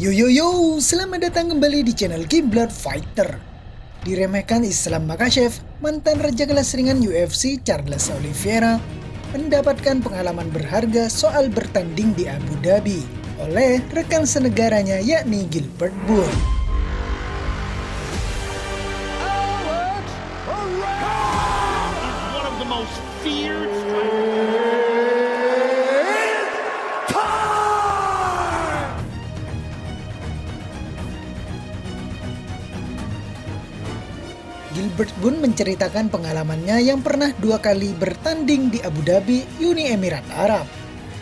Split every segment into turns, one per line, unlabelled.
Yo yo yo, selamat datang kembali di channel Kiblat Fighter. Diremehkan Islam Makhachev, mantan raja kelas ringan UFC Charles Oliveira mendapatkan pengalaman berharga soal bertanding di Abu Dhabi oleh rekan senegaranya yakni Gilbert Burns.
One of the most feared
Gilbert Burns menceritakan pengalamannya yang pernah 2 kali bertanding di Abu Dhabi, Uni Emirat Arab.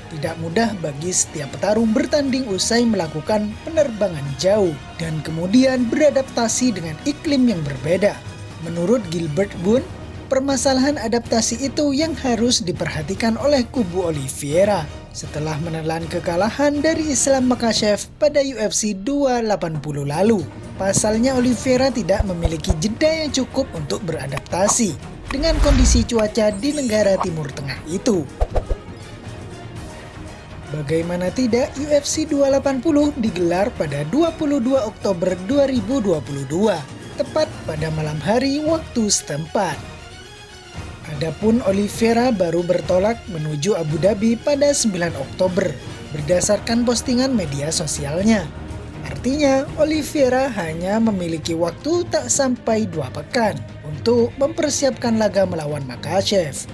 Tidak mudah bagi setiap petarung bertanding usai melakukan penerbangan jauh dan kemudian beradaptasi dengan iklim yang berbeda. Menurut Gilbert Burns, permasalahan adaptasi itu yang harus diperhatikan oleh kubu Oliveira setelah menelan kekalahan dari Islam Makhachev pada UFC 280 lalu. Pasalnya Oliveira tidak memiliki jeda yang cukup untuk beradaptasi dengan kondisi cuaca di negara Timur Tengah itu. Bagaimana tidak, UFC 280 digelar pada 22 Oktober 2022, tepat pada malam hari waktu setempat. Adapun Oliveira baru bertolak menuju Abu Dhabi pada 9 Oktober berdasarkan postingan media sosialnya. Artinya, Oliveira hanya memiliki waktu tak sampai 2 pekan untuk mempersiapkan laga melawan Makhachev.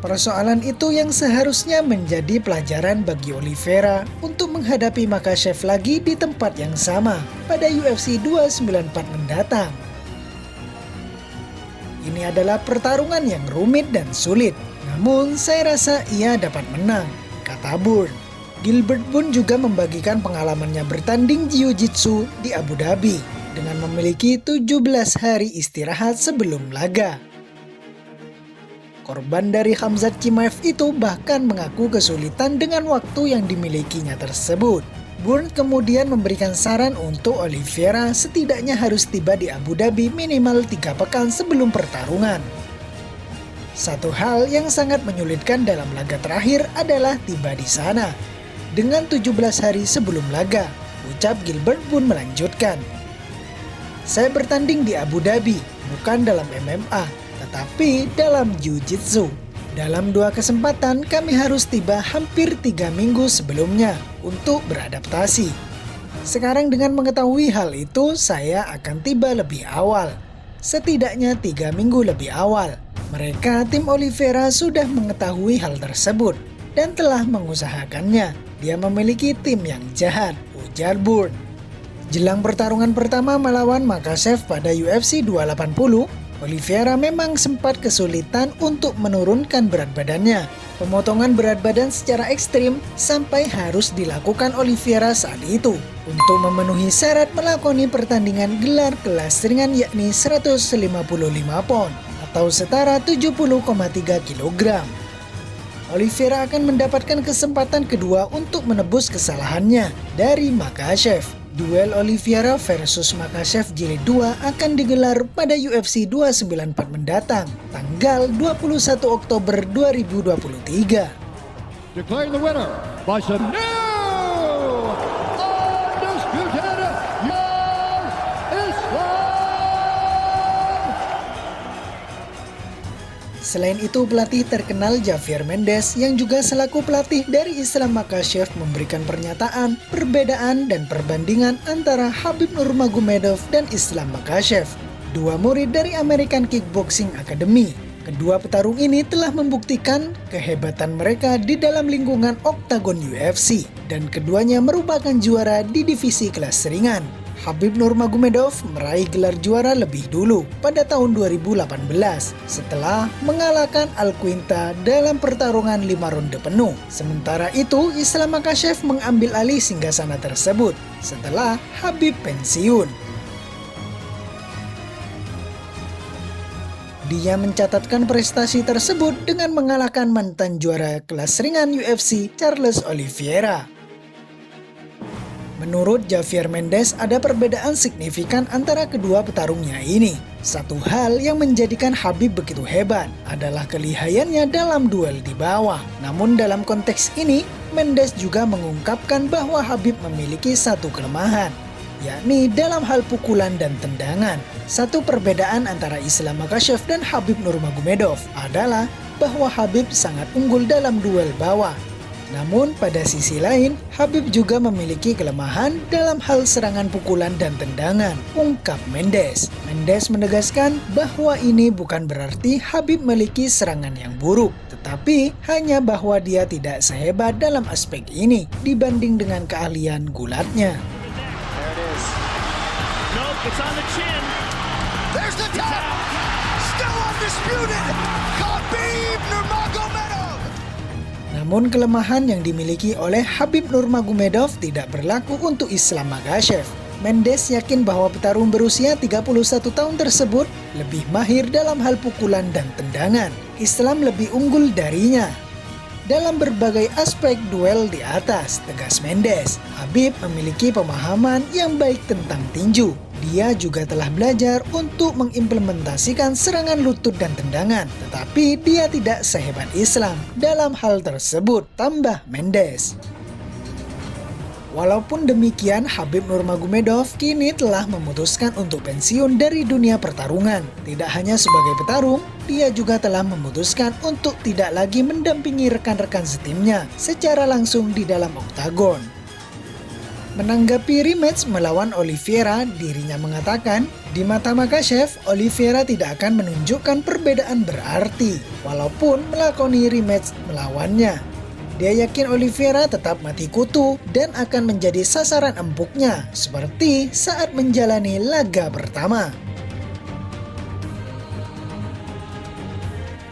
Persoalan itu yang seharusnya menjadi pelajaran bagi Oliveira untuk menghadapi Makhachev lagi di tempat yang sama pada UFC 294 mendatang. Ini adalah pertarungan yang rumit dan sulit, namun saya rasa ia dapat menang, kata Burns. Gilbert Burns juga membagikan pengalamannya bertanding jiu-jitsu di Abu Dhabi dengan memiliki 17 hari istirahat sebelum laga. Korban dari Khamzat Chimaev itu bahkan mengaku kesulitan dengan waktu yang dimilikinya tersebut. Burns kemudian memberikan saran untuk Oliveira setidaknya harus tiba di Abu Dhabi minimal 3 pekan sebelum pertarungan. Satu hal yang sangat menyulitkan dalam laga terakhir adalah tiba di sana dengan 17 hari sebelum laga, ucap Gilbert Burns melanjutkan. Saya bertanding di Abu Dhabi, bukan dalam MMA, tetapi dalam jiu-jitsu. Dalam 2 kesempatan kami harus tiba hampir 3 minggu sebelumnya untuk beradaptasi. Sekarang dengan mengetahui hal itu, saya akan tiba lebih awal. Setidaknya 3 minggu lebih awal. Mereka tim Oliveira sudah mengetahui hal tersebut dan telah mengusahakannya. Dia memiliki tim yang jahat, ujar Burns. Jelang pertarungan pertama melawan Makhachev pada UFC 280, Oliveira memang sempat kesulitan untuk menurunkan berat badannya. Pemotongan berat badan secara ekstrim sampai harus dilakukan Oliveira saat itu untuk memenuhi syarat melakoni pertandingan gelar kelas ringan yakni 155 pound atau setara 70,3 kg. Oliveira akan mendapatkan kesempatan kedua untuk menebus kesalahannya dari Makhachev. Duel Oliveira versus Makhachev Jilid 2 akan digelar pada UFC 294 mendatang, tanggal 21 Oktober 2023.
Declaring the winner by submission. Undisputed Young Islam.
Selain itu, pelatih terkenal Javier Mendez yang juga selaku pelatih dari Islam Makhachev memberikan pernyataan perbedaan dan perbandingan antara Khabib Nurmagomedov dan Islam Makhachev, 2 murid dari American Kickboxing Academy. Kedua petarung ini telah membuktikan kehebatan mereka di dalam lingkungan oktagon UFC dan keduanya merupakan juara di divisi kelas ringan. Khabib Nurmagomedov meraih gelar juara lebih dulu pada tahun 2018 setelah mengalahkan Al Quinta dalam pertarungan 5 ronde penuh. Sementara itu, Islam Makhachev mengambil alih singgasana tersebut setelah Khabib pensiun. Dia mencatatkan prestasi tersebut dengan mengalahkan mantan juara kelas ringan UFC Charles Oliveira. Menurut Javier Mendez, ada perbedaan signifikan antara kedua petarungnya ini. Satu hal yang menjadikan Khabib begitu hebat adalah kelihayannya dalam duel di bawah. Namun dalam konteks ini, Mendes juga mengungkapkan bahwa Khabib memiliki satu kelemahan, yakni dalam hal pukulan dan tendangan. Satu perbedaan antara Islam Makhachev dan Khabib Nurmagomedov adalah bahwa Khabib sangat unggul dalam duel bawah. Namun pada sisi lain, Khabib juga memiliki kelemahan dalam hal serangan pukulan dan tendangan, ungkap Mendes. Mendes menegaskan bahwa ini bukan berarti Khabib memiliki serangan yang buruk, tetapi hanya bahwa dia tidak sehebat dalam aspek ini dibanding dengan keahlian gulatnya.
It's on the chin.
There's the tap. Still undisputed. Khabib Nurmagomedov.
Namun kelemahan yang dimiliki oleh Khabib Nurmagomedov tidak berlaku untuk Islam Makhachev. Mendes yakin bahwa petarung berusia 31 tahun tersebut lebih mahir dalam hal pukulan dan tendangan. Islam lebih unggul darinya dalam berbagai aspek duel di atas, tegas Mendes. Khabib memiliki pemahaman yang baik tentang tinju. Dia juga telah belajar untuk mengimplementasikan serangan lutut dan tendangan, tetapi dia tidak sehebat Islam dalam hal tersebut, tambah Mendes. Walaupun demikian, Khabib Nurmagomedov kini telah memutuskan untuk pensiun dari dunia pertarungan. Tidak hanya sebagai petarung, dia juga telah memutuskan untuk tidak lagi mendampingi rekan-rekan setimnya secara langsung di dalam oktagon. Menanggapi rematch melawan Oliveira, dirinya mengatakan, di mata Makhachev, Oliveira tidak akan menunjukkan perbedaan berarti, walaupun melakoni rematch melawannya. Dia yakin Oliveira tetap mati kutu dan akan menjadi sasaran empuknya, seperti saat menjalani laga pertama.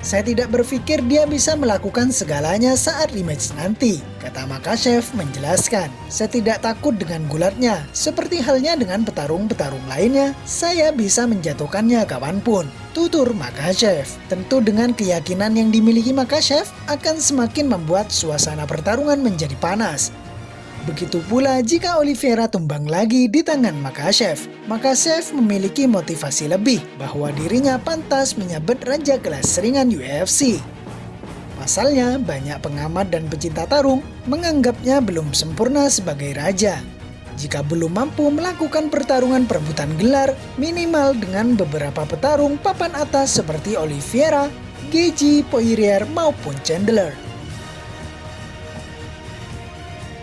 Saya tidak berpikir dia bisa melakukan segalanya saat rematch nanti, kata Makhachev menjelaskan. Saya tidak takut dengan gulatnya, seperti halnya dengan petarung-petarung lainnya, saya bisa menjatuhkannya kapanpun, tutur Makhachev. Tentu dengan keyakinan yang dimiliki Makhachev akan semakin membuat suasana pertarungan menjadi panas. Begitu pula jika Oliveira tumbang lagi di tangan Makhachev. Makhachev memiliki motivasi lebih bahwa dirinya pantas menyabet raja kelas ringan UFC. Pasalnya, banyak pengamat dan pecinta tarung menganggapnya belum sempurna sebagai raja. Jika belum mampu melakukan pertarungan perebutan gelar, minimal dengan beberapa petarung papan atas seperti Oliveira, Gaethje, Poirier maupun Chandler.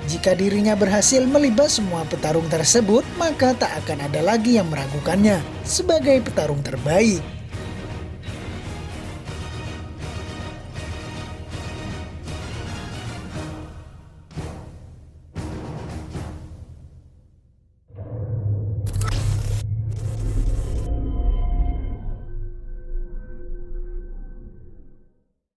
Jika dirinya berhasil melibas semua petarung tersebut, maka tak akan ada lagi yang meragukannya sebagai petarung terbaik.